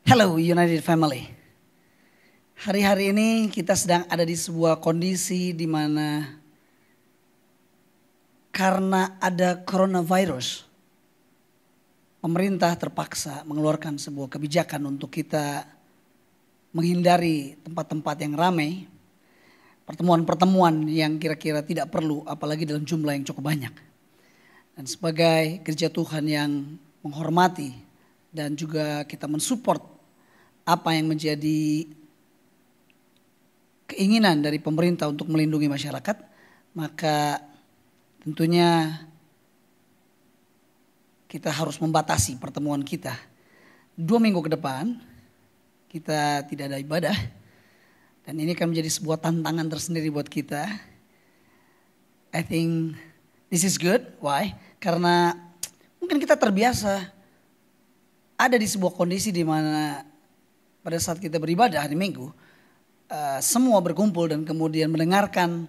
Hello United Family. Hari-hari ini kita sedang ada di sebuah kondisi di mana karena ada coronavirus, pemerintah terpaksa mengeluarkan sebuah kebijakan untuk kita menghindari tempat-tempat yang ramai, pertemuan-pertemuan yang kira-kira tidak perlu, apalagi dalam jumlah yang cukup banyak. Dan sebagai gereja Tuhan yang menghormati dan juga kita mensupport apa yang menjadi keinginan dari pemerintah untuk melindungi masyarakat, maka tentunya kita harus membatasi pertemuan kita. 2 minggu ke depan kita tidak ada ibadah, dan ini akan menjadi sebuah tantangan tersendiri buat kita. I think this is good. Why? Karena mungkin kita terbiasa ada di sebuah kondisi di mana pada saat kita beribadah hari Minggu, semua berkumpul dan kemudian mendengarkan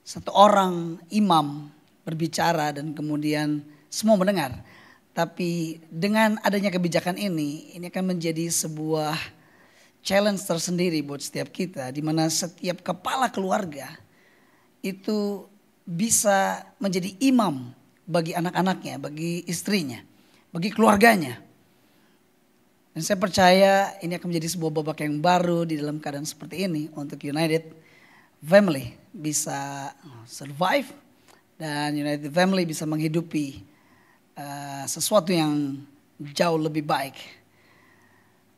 satu orang imam berbicara dan kemudian semua mendengar. Tapi dengan adanya kebijakan ini akan menjadi sebuah challenge tersendiri buat setiap kita, di mana setiap kepala keluarga itu bisa menjadi imam bagi anak-anaknya, bagi istrinya, bagi keluarganya. Dan saya percaya ini akan menjadi sebuah babak yang baru di dalam keadaan seperti ini untuk United Family bisa survive dan United Family bisa menghidupi sesuatu yang jauh lebih baik.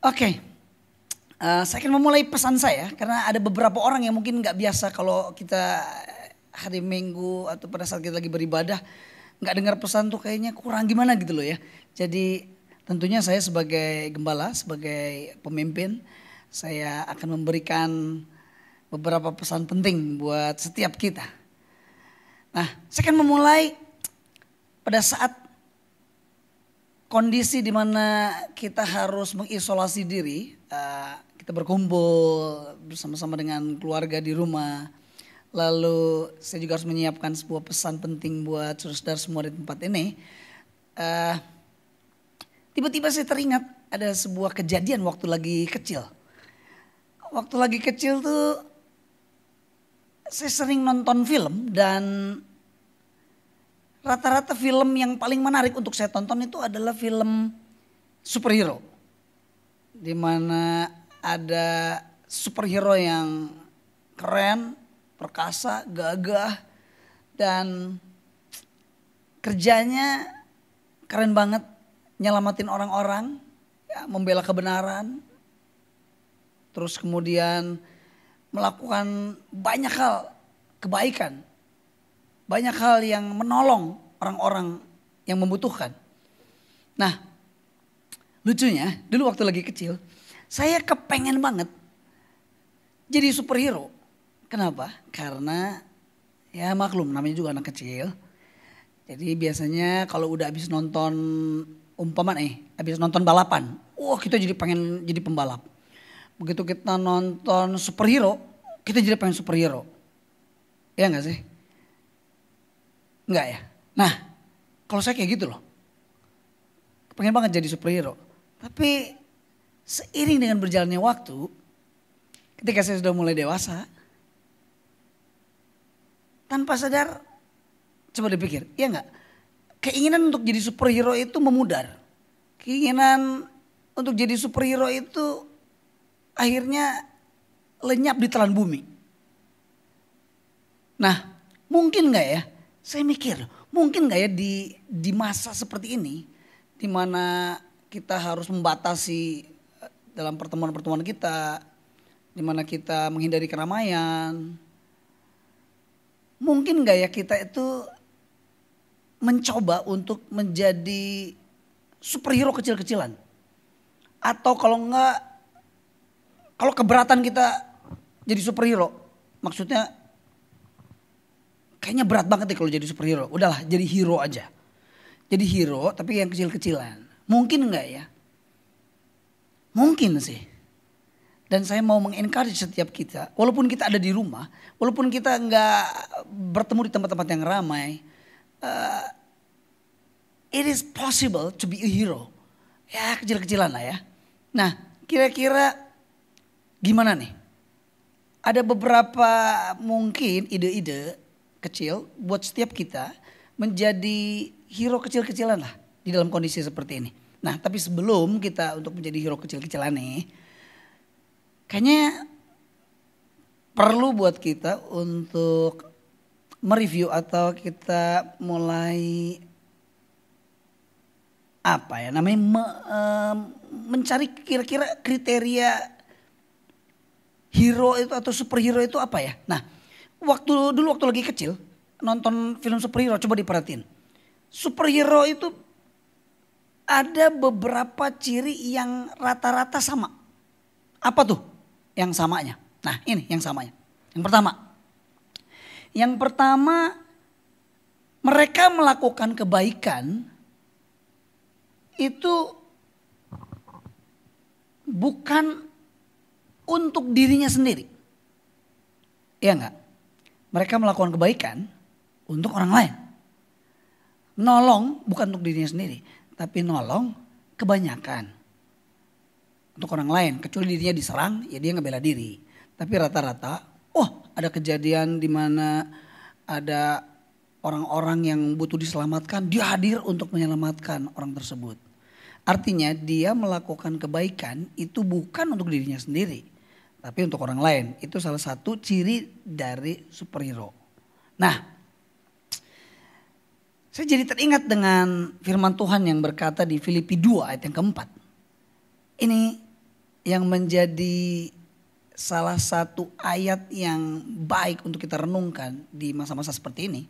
Oke, saya akan memulai pesan saya karena ada beberapa orang yang mungkin nggak biasa kalau kita hari Minggu atau pada saat kita lagi beribadah nggak dengar pesan tuh kayaknya kurang gimana gitu loh ya. Jadi tentunya saya sebagai gembala, sebagai pemimpin, saya akan memberikan beberapa pesan penting buat setiap kita. Nah, saya akan memulai pada saat kondisi di mana kita harus mengisolasi diri, kita berkumpul bersama-sama dengan keluarga di rumah. Lalu saya juga harus menyiapkan sebuah pesan penting buat saudara-saudara semua di tempat ini. Tiba-tiba saya teringat ada sebuah kejadian waktu lagi kecil. Waktu lagi kecil tuh saya sering nonton film dan rata-rata film yang paling menarik untuk saya tonton itu adalah film superhero. Di mana ada superhero yang keren, perkasa, gagah dan kerjanya keren banget. Nyelamatin orang-orang, ya, membela kebenaran, terus kemudian melakukan banyak hal kebaikan, banyak hal yang menolong orang-orang yang membutuhkan. Nah, lucunya dulu waktu lagi kecil, saya kepengen banget jadi superhero. Kenapa? Karena ya maklum namanya juga anak kecil. Jadi biasanya kalau udah habis nonton habis nonton balapan, kita jadi pengen jadi pembalap. Begitu kita nonton superhero, kita jadi pengen superhero. Ya enggak sih? Enggak ya? Nah, kalau saya kayak gitu loh. Pengen banget jadi superhero. Tapi seiring dengan berjalannya waktu, ketika saya sudah mulai dewasa, tanpa sadar, coba dipikir, iya enggak? Keinginan untuk jadi superhero itu memudar. Keinginan untuk jadi superhero itu akhirnya lenyap di telan bumi. Nah, mungkin gak ya? Saya mikir, mungkin gak ya di masa seperti ini, di mana kita harus membatasi dalam pertemuan-pertemuan kita, di mana kita menghindari keramaian. Mungkin gak ya kita itu mencoba untuk menjadi superhero kecil-kecilan. Atau kalau keberatan kita jadi superhero, maksudnya kayaknya berat banget nih kalau jadi superhero. Udahlah jadi hero aja. Jadi hero tapi yang kecil-kecilan. Mungkin enggak ya? Mungkin sih. Dan saya mau mengencourage setiap kita, walaupun kita ada di rumah, walaupun kita enggak bertemu di tempat-tempat yang ramai, it is possible to be a hero. Ya kecil-kecilan lah ya. Nah kira-kira gimana nih? Ada beberapa mungkin ide-ide kecil buat setiap kita menjadi hero kecil-kecilan lah di dalam kondisi seperti ini. Nah, tapi sebelum kita untuk menjadi hero kecil-kecilan nih, kayaknya perlu buat kita untuk mereview atau kita mulai mencari kira-kira kriteria hero itu atau superhero itu apa ya? Nah, waktu lagi kecil nonton film superhero, coba diperhatiin. Superhero itu ada beberapa ciri yang rata-rata sama. Apa tuh yang samanya? Nah, ini yang samanya. Yang pertama mereka melakukan kebaikan itu bukan untuk dirinya sendiri. Iya enggak? Mereka melakukan kebaikan untuk orang lain. Nolong bukan untuk dirinya sendiri. Tapi nolong kebanyakan. Untuk orang lain. Kecuali dirinya diserang ya dia ngebela diri. Tapi rata-rata ada kejadian di mana ada orang-orang yang butuh diselamatkan. Dia hadir untuk menyelamatkan orang tersebut. Artinya dia melakukan kebaikan itu bukan untuk dirinya sendiri. Tapi untuk orang lain. Itu salah satu ciri dari superhero. Nah, saya jadi teringat dengan firman Tuhan yang berkata di Filipi 2 ayat yang keempat. Ini yang menjadi salah satu ayat yang baik untuk kita renungkan di masa-masa seperti ini.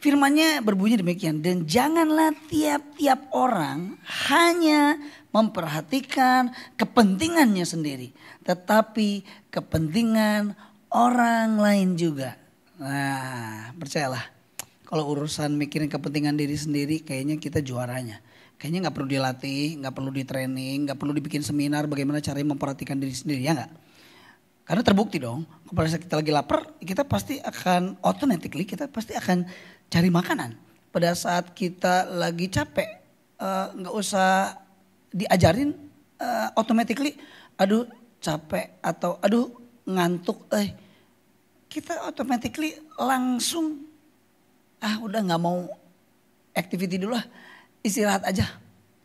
Firman-Nya berbunyi demikian. Dan janganlah tiap-tiap orang hanya memperhatikan kepentingannya sendiri. Tetapi kepentingan orang lain juga. Nah, percayalah. Kalau urusan mikirin kepentingan diri sendiri kayaknya kita juaranya. Kayaknya gak perlu dilatih, gak perlu di training, gak perlu dibikin seminar bagaimana caranya memperhatikan diri sendiri, ya gak? Karena terbukti dong, kalau kita lagi lapar kita pasti akan kita pasti akan cari makanan. Pada saat kita lagi capek, gak usah diajarin, automatically aduh capek atau aduh ngantuk, kita automatically langsung udah gak mau activity dulu lah, istirahat aja,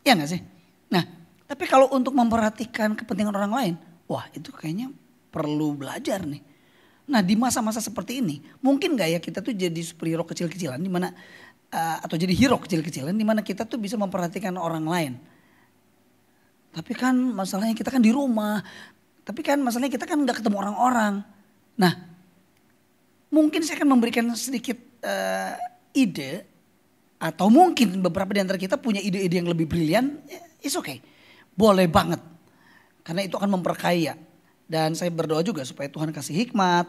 ya gak sih? Nah, tapi kalau untuk memperhatikan kepentingan orang lain, wah itu kayaknya perlu belajar nih. Nah di masa-masa seperti ini mungkin gak ya kita tuh jadi superhero kecil-kecilan di mana atau jadi hero kecil-kecilan di mana kita tuh bisa memperhatikan orang lain. Tapi kan masalahnya kita kan di rumah. Tapi kan masalahnya kita kan gak ketemu orang-orang. Nah mungkin saya akan memberikan sedikit ide. Atau mungkin beberapa di antara kita punya ide-ide yang lebih brilian. It's okay. Boleh banget. Karena itu akan memperkaya. Dan saya berdoa juga supaya Tuhan kasih hikmat.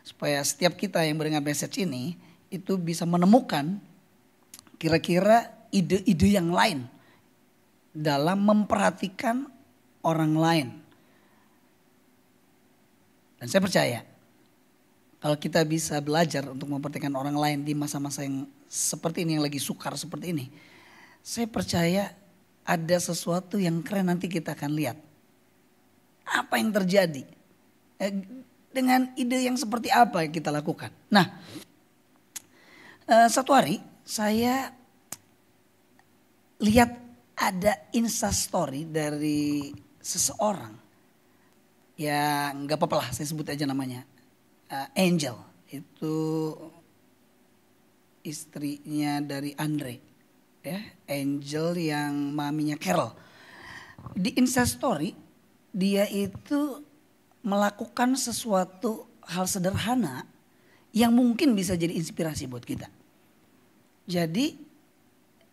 Supaya setiap kita yang mendengar message ini. Itu bisa menemukan kira-kira ide-ide yang lain. Dalam memperhatikan orang lain. Dan saya percaya. Kalau kita bisa belajar untuk memperhatikan orang lain di masa-masa yang seperti ini. Yang lagi sukar seperti ini. Saya percaya ada sesuatu yang keren nanti kita akan lihat. Apa yang terjadi? Dengan ide yang seperti apa yang kita lakukan? Nah, satu hari saya lihat ada instastory dari seseorang. Ya gak apa-apa lah saya sebut aja namanya. Angel. Itu istrinya dari Andre. Ya, Angel yang maminya Carol. Di instastory dia itu melakukan sesuatu hal sederhana yang mungkin bisa jadi inspirasi buat kita. Jadi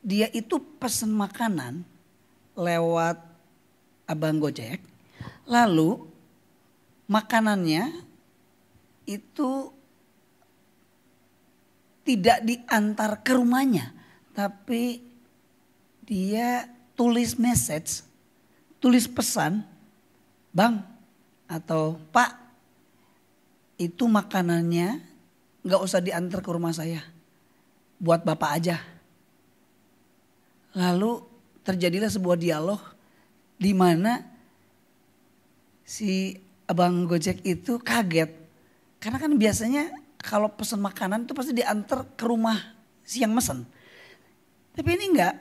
dia itu pesan makanan lewat abang Gojek. Lalu makanannya itu tidak diantar ke rumahnya. Tapi dia tulis message, tulis pesan. Bang atau Pak, itu makanannya gak usah diantar ke rumah saya. Buat Bapak aja. Lalu terjadilah sebuah dialog di mana si abang Gojek itu kaget. Karena kan biasanya kalau pesan makanan itu pasti diantar ke rumah si yang mesen. Tapi ini enggak,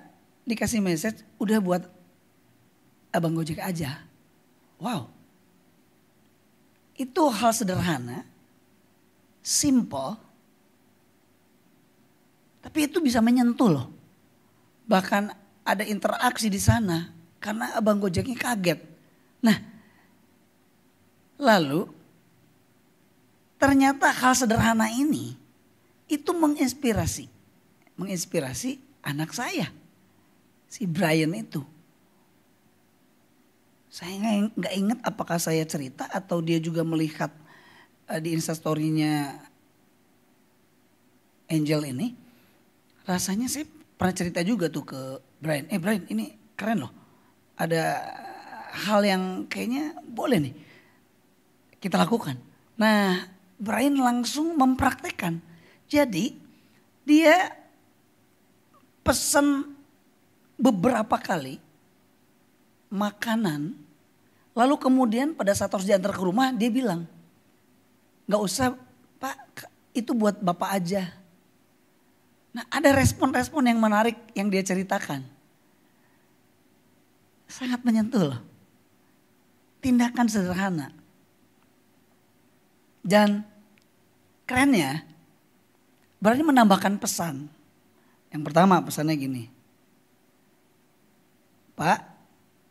dikasih message udah buat abang Gojek aja. Wow. Itu hal sederhana, simple, tapi itu bisa menyentuh loh. Bahkan ada interaksi di sana karena abang Gojeknya kaget. Nah, lalu ternyata hal sederhana ini itu menginspirasi anak saya, si Brian itu. Saya nggak ingat apakah saya cerita atau dia juga melihat di instastorynya Angel ini. Rasanya saya pernah cerita juga tuh ke Brian. Brian, ini keren loh. Ada hal yang kayaknya boleh nih kita lakukan. Nah, Brian langsung mempraktekkan. Jadi dia pesan beberapa kali makanan. Lalu kemudian pada saat harus diantar ke rumah dia bilang, gak usah Pak, itu buat Bapak aja. Nah, ada respon-respon yang menarik yang dia ceritakan. Sangat menyentuh loh. Tindakan sederhana. Dan kerennya, berarti menambahkan pesan. Yang pertama pesannya gini. Pak,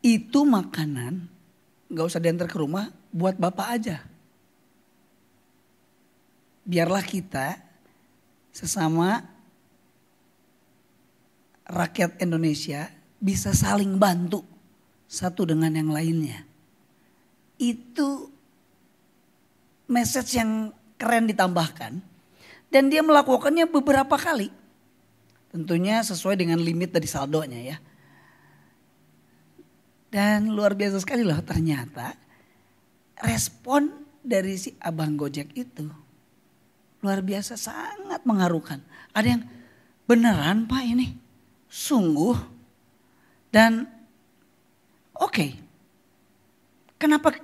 itu makanan gak usah diantar ke rumah, buat Bapak aja. Biarlah kita sesama rakyat Indonesia bisa saling bantu satu dengan yang lainnya. Itu message yang keren ditambahkan. Dan dia melakukannya beberapa kali. Tentunya sesuai dengan limit dari saldonya ya. Dan luar biasa sekali loh ternyata respon dari si abang Gojek itu luar biasa, sangat mengharukan. Ada yang beneran Pak ini, sungguh. Dan oke, kenapa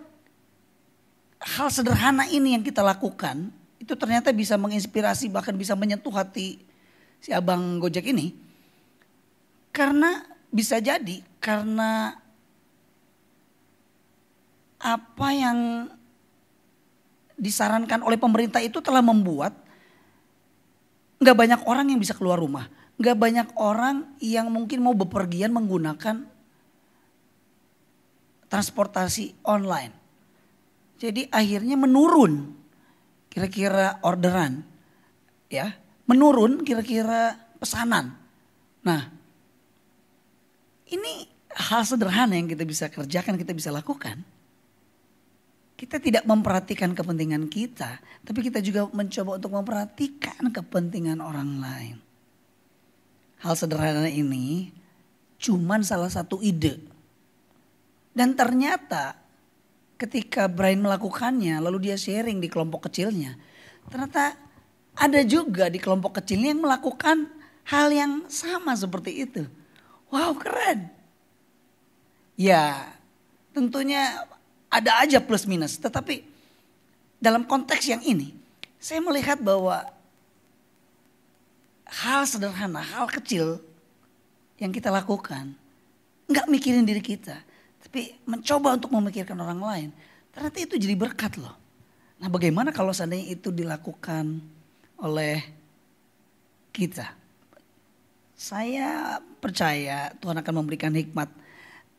hal sederhana ini yang kita lakukan itu ternyata bisa menginspirasi bahkan bisa menyentuh hati si abang Gojek ini. Karena bisa jadi karena apa yang disarankan oleh pemerintah itu telah membuat gak banyak orang yang bisa keluar rumah. Gak banyak orang yang mungkin mau bepergian menggunakan transportasi online. Jadi akhirnya menurun kira-kira orderan. Ya, menurun kira-kira pesanan. Nah, ini hal sederhana yang kita bisa kerjakan, kita bisa lakukan. Kita tidak memperhatikan kepentingan kita, tapi kita juga mencoba untuk memperhatikan kepentingan orang lain. Hal sederhana ini cuman salah satu ide. Dan ternyata ketika Brian melakukannya, lalu dia sharing di kelompok kecilnya, ternyata ada juga di kelompok kecilnya yang melakukan hal yang sama seperti itu. Wow, keren. Ya, tentunya ada aja plus minus, tetapi dalam konteks yang ini saya melihat bahwa hal sederhana, hal kecil yang kita lakukan nggak mikirin diri kita, tapi mencoba untuk memikirkan orang lain, ternyata itu jadi berkat loh. Nah, bagaimana kalau seandainya itu dilakukan oleh kita? Saya percaya Tuhan akan memberikan hikmat,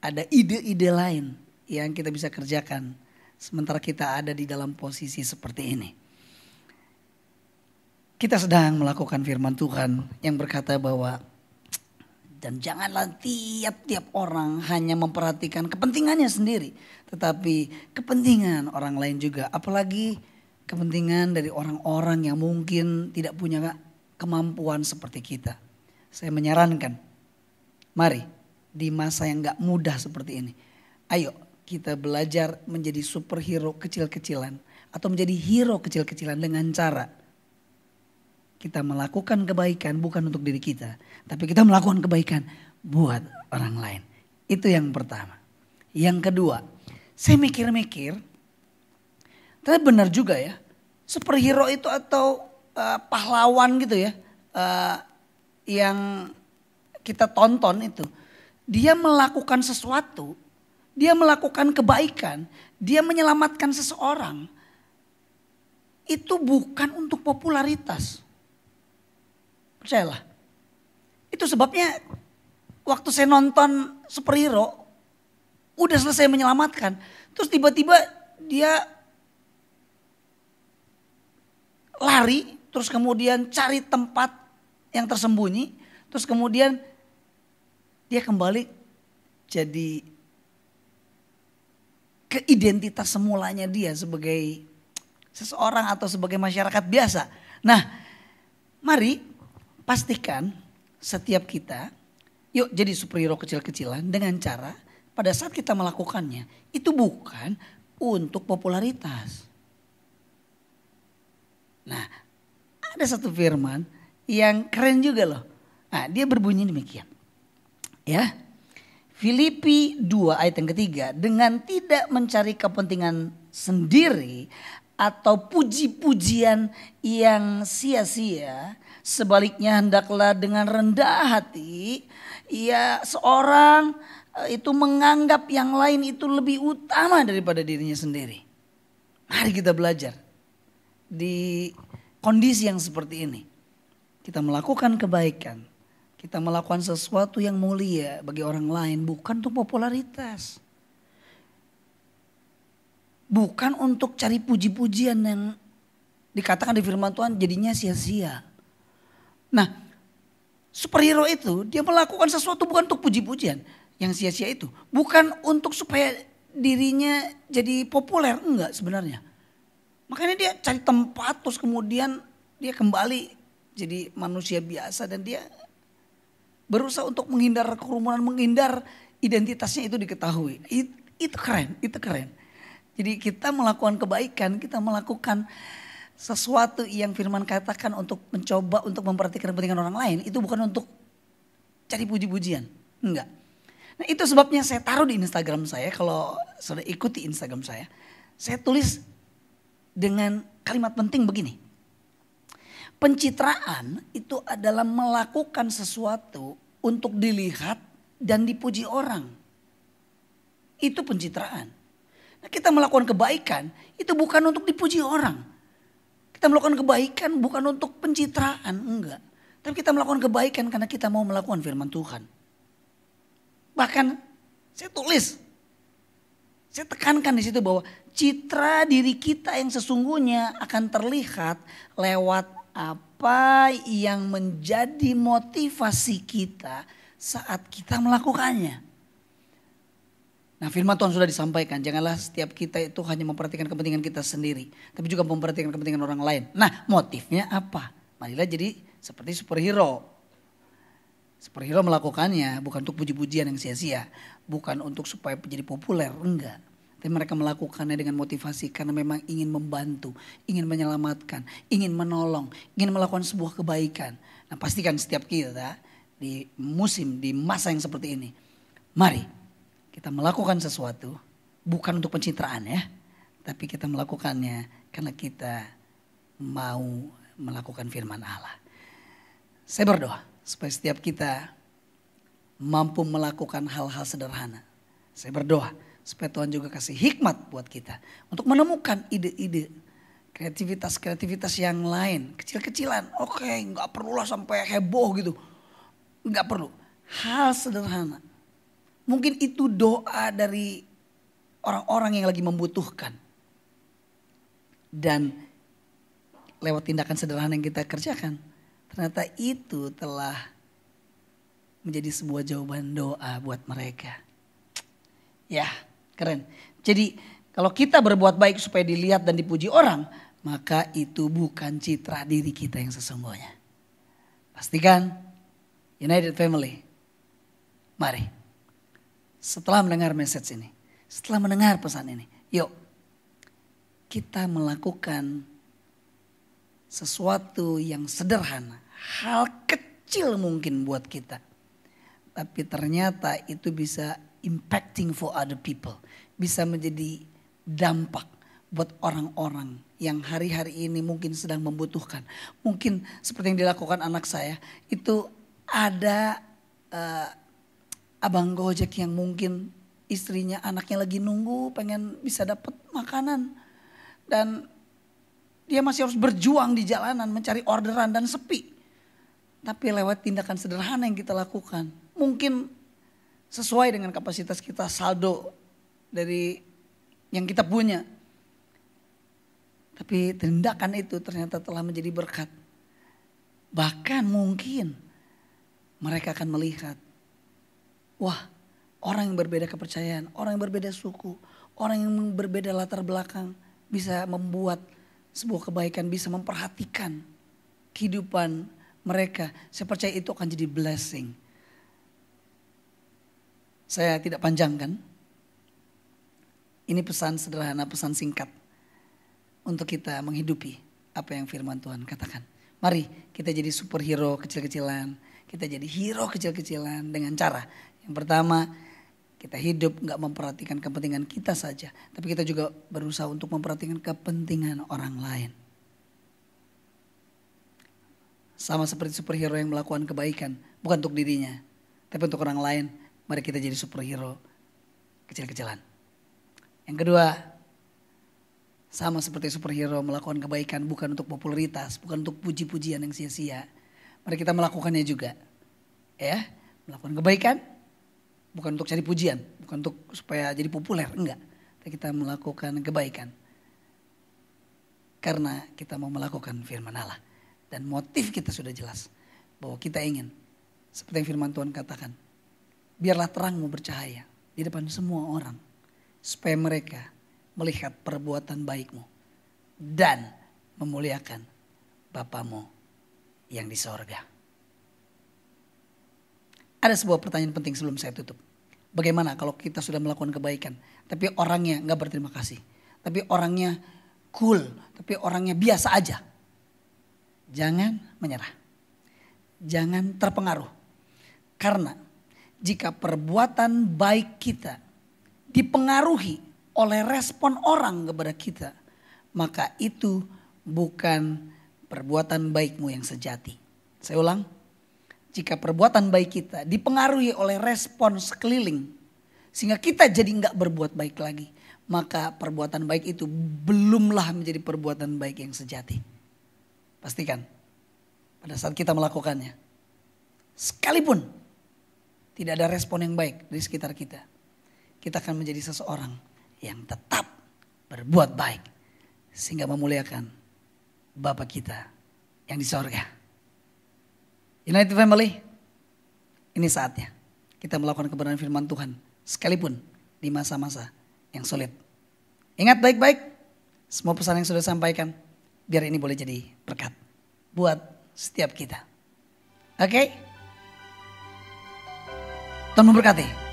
ada ide-ide lain yang kita bisa kerjakan sementara kita ada di dalam posisi seperti ini. Kita sedang melakukan firman Tuhan yang berkata bahwa dan janganlah tiap-tiap orang hanya memperhatikan kepentingannya sendiri, tetapi kepentingan orang lain juga, apalagi kepentingan dari orang-orang yang mungkin tidak punya kemampuan seperti kita. Saya menyarankan, mari di masa yang gak mudah seperti ini, ayo kita belajar menjadi superhero kecil-kecilan atau menjadi hero kecil-kecilan dengan cara kita melakukan kebaikan bukan untuk diri kita, tapi kita melakukan kebaikan buat orang lain. Itu yang pertama. Yang kedua, Saya mikir-mikir, tapi benar juga ya. Superhero itu atau pahlawan gitu ya. Yang kita tonton itu. Dia melakukan sesuatu. Dia melakukan kebaikan. Dia menyelamatkan seseorang. Itu bukan untuk popularitas. Percayalah. Itu sebabnya waktu saya nonton superhero. Udah selesai menyelamatkan. Terus tiba-tiba dia lari. Terus kemudian cari tempat yang tersembunyi. Terus kemudian dia kembali jadi ke identitas semulanya dia sebagai seseorang atau sebagai masyarakat biasa. Nah, mari pastikan setiap kita yuk jadi superhero kecil-kecilan dengan cara pada saat kita melakukannya, itu bukan untuk popularitas. Nah, ada satu firman yang keren juga loh. Nah, dia berbunyi demikian. Ya. Filipi 2 ayat yang ketiga. Dengan tidak mencari kepentingan sendiri atau puji-pujian yang sia-sia. Sebaliknya hendaklah dengan rendah hati. Ya seorang itu menganggap yang lain itu lebih utama daripada dirinya sendiri. Mari kita belajar di kondisi yang seperti ini. Kita melakukan kebaikan, kita melakukan sesuatu yang mulia bagi orang lain bukan untuk popularitas. Bukan untuk cari puji-pujian yang dikatakan di firman Tuhan jadinya sia-sia. Nah, superhero itu dia melakukan sesuatu bukan untuk puji-pujian. Yang sia-sia itu bukan untuk supaya dirinya jadi populer, enggak sebenarnya. Makanya dia cari tempat terus kemudian dia kembali jadi manusia biasa dan dia berusaha untuk menghindar kerumunan, menghindar identitasnya itu diketahui. Itu keren, itu keren. Jadi kita melakukan kebaikan, kita melakukan sesuatu yang firman katakan untuk mencoba untuk memperhatikan kepentingan orang lain. Itu bukan untuk cari puji-pujian, enggak. Nah itu sebabnya saya taruh di Instagram saya, kalau sudah ikuti Instagram saya tulis dengan kalimat penting begini. Pencitraan itu adalah melakukan sesuatu untuk dilihat dan dipuji orang. Itu pencitraan. Nah, kita melakukan kebaikan itu bukan untuk dipuji orang. Kita melakukan kebaikan bukan untuk pencitraan, enggak. Tapi kita melakukan kebaikan karena kita mau melakukan firman Tuhan. Bahkan saya tulis, saya tekankan di situ bahwa citra diri kita yang sesungguhnya akan terlihat lewat apa yang menjadi motivasi kita saat kita melakukannya. Nah firman Tuhan sudah disampaikan, janganlah setiap kita itu hanya memperhatikan kepentingan kita sendiri, tapi juga memperhatikan kepentingan orang lain. Nah motifnya apa? Marilah jadi seperti superhero. Superhero melakukannya bukan untuk puji-pujian yang sia-sia, bukan untuk supaya menjadi populer, enggak. Tapi mereka melakukannya dengan motivasi karena memang ingin membantu, ingin menyelamatkan, ingin menolong, ingin melakukan sebuah kebaikan. Nah pastikan setiap kita di musim, di masa yang seperti ini, mari kita melakukan sesuatu bukan untuk pencitraan ya, tapi kita melakukannya karena kita mau melakukan firman Allah. Saya berdoa supaya setiap kita mampu melakukan hal-hal sederhana. Saya berdoa supaya Tuhan juga kasih hikmat buat kita untuk menemukan ide-ide, kreativitas yang lain, kecil-kecilan. Oke, nggak perlulah sampai heboh gitu, nggak perlu. Hal sederhana. Mungkin itu doa dari orang-orang yang lagi membutuhkan. Dan lewat tindakan sederhana yang kita kerjakan, ternyata itu telah menjadi sebuah jawaban doa buat mereka. Ya, keren. Jadi kalau kita berbuat baik supaya dilihat dan dipuji orang, maka itu bukan citra diri kita yang sesungguhnya. Pastikan United Family. Mari. Setelah mendengar message ini, setelah mendengar pesan ini, yuk kita melakukan sesuatu yang sederhana. Hal kecil mungkin buat kita. Tapi ternyata itu bisa impacting for other people. Bisa menjadi dampak buat orang-orang yang hari-hari ini mungkin sedang membutuhkan. Mungkin seperti yang dilakukan anak saya, itu ada abang Gojek yang mungkin istrinya, anaknya lagi nunggu pengen bisa dapat makanan. Dan dia masih harus berjuang di jalanan mencari orderan dan sepi. Tapi lewat tindakan sederhana yang kita lakukan, mungkin sesuai dengan kapasitas kita, saldo dari yang kita punya. Tapi tindakan itu ternyata telah menjadi berkat. Bahkan mungkin mereka akan melihat, wah, orang yang berbeda kepercayaan, orang yang berbeda suku, orang yang berbeda latar belakang bisa membuat sebuah kebaikan, bisa memperhatikan kehidupan mereka. Saya percaya itu akan jadi blessing. Saya tidak panjangkan. Ini pesan sederhana, pesan singkat untuk kita menghidupi apa yang firman Tuhan katakan. Mari kita jadi superhero kecil-kecilan. Kita jadi hero kecil-kecilan dengan cara. Yang pertama, kita hidup gak memperhatikan kepentingan kita saja. Tapi kita juga berusaha untuk memperhatikan kepentingan orang lain. Sama seperti superhero yang melakukan kebaikan. Bukan untuk dirinya. Tapi untuk orang lain. Mari kita jadi superhero kecil-kecilan. Yang kedua, sama seperti superhero melakukan kebaikan. Bukan untuk popularitas. Bukan untuk puji-pujian yang sia-sia. Mari kita melakukannya juga. Ya, melakukan kebaikan. Bukan untuk cari pujian, bukan untuk supaya jadi populer, enggak. Tapi kita melakukan kebaikan. Karena kita mau melakukan firman Allah. Dan motif kita sudah jelas. Bahwa kita ingin, seperti yang firman Tuhan katakan. Biarlah terangmu bercahaya di depan semua orang. Supaya mereka melihat perbuatan baikmu. Dan memuliakan Bapamu yang di sorga. Ada sebuah pertanyaan penting sebelum saya tutup. Bagaimana kalau kita sudah melakukan kebaikan, tapi orangnya gak berterima kasih. Tapi orangnya cool, tapi orangnya biasa aja. Jangan menyerah. Jangan terpengaruh. Karena jika perbuatan baik kita dipengaruhi oleh respon orang kepada kita, maka itu bukan perbuatan baikmu yang sejati. Saya ulang. Jika perbuatan baik kita dipengaruhi oleh respon sekeliling. Sehingga kita jadi gak berbuat baik lagi. Maka perbuatan baik itu belumlah menjadi perbuatan baik yang sejati. Pastikan pada saat kita melakukannya. Sekalipun tidak ada respon yang baik dari sekitar kita. Kita akan menjadi seseorang yang tetap berbuat baik. Sehingga memuliakan Bapa kita yang di sorga. United Family, ini saatnya kita melakukan kebenaran firman Tuhan. Sekalipun di masa-masa yang sulit. Ingat baik-baik semua pesan yang sudah disampaikan. Biar ini boleh jadi berkat buat setiap kita. Oke? Tuhan memberkati.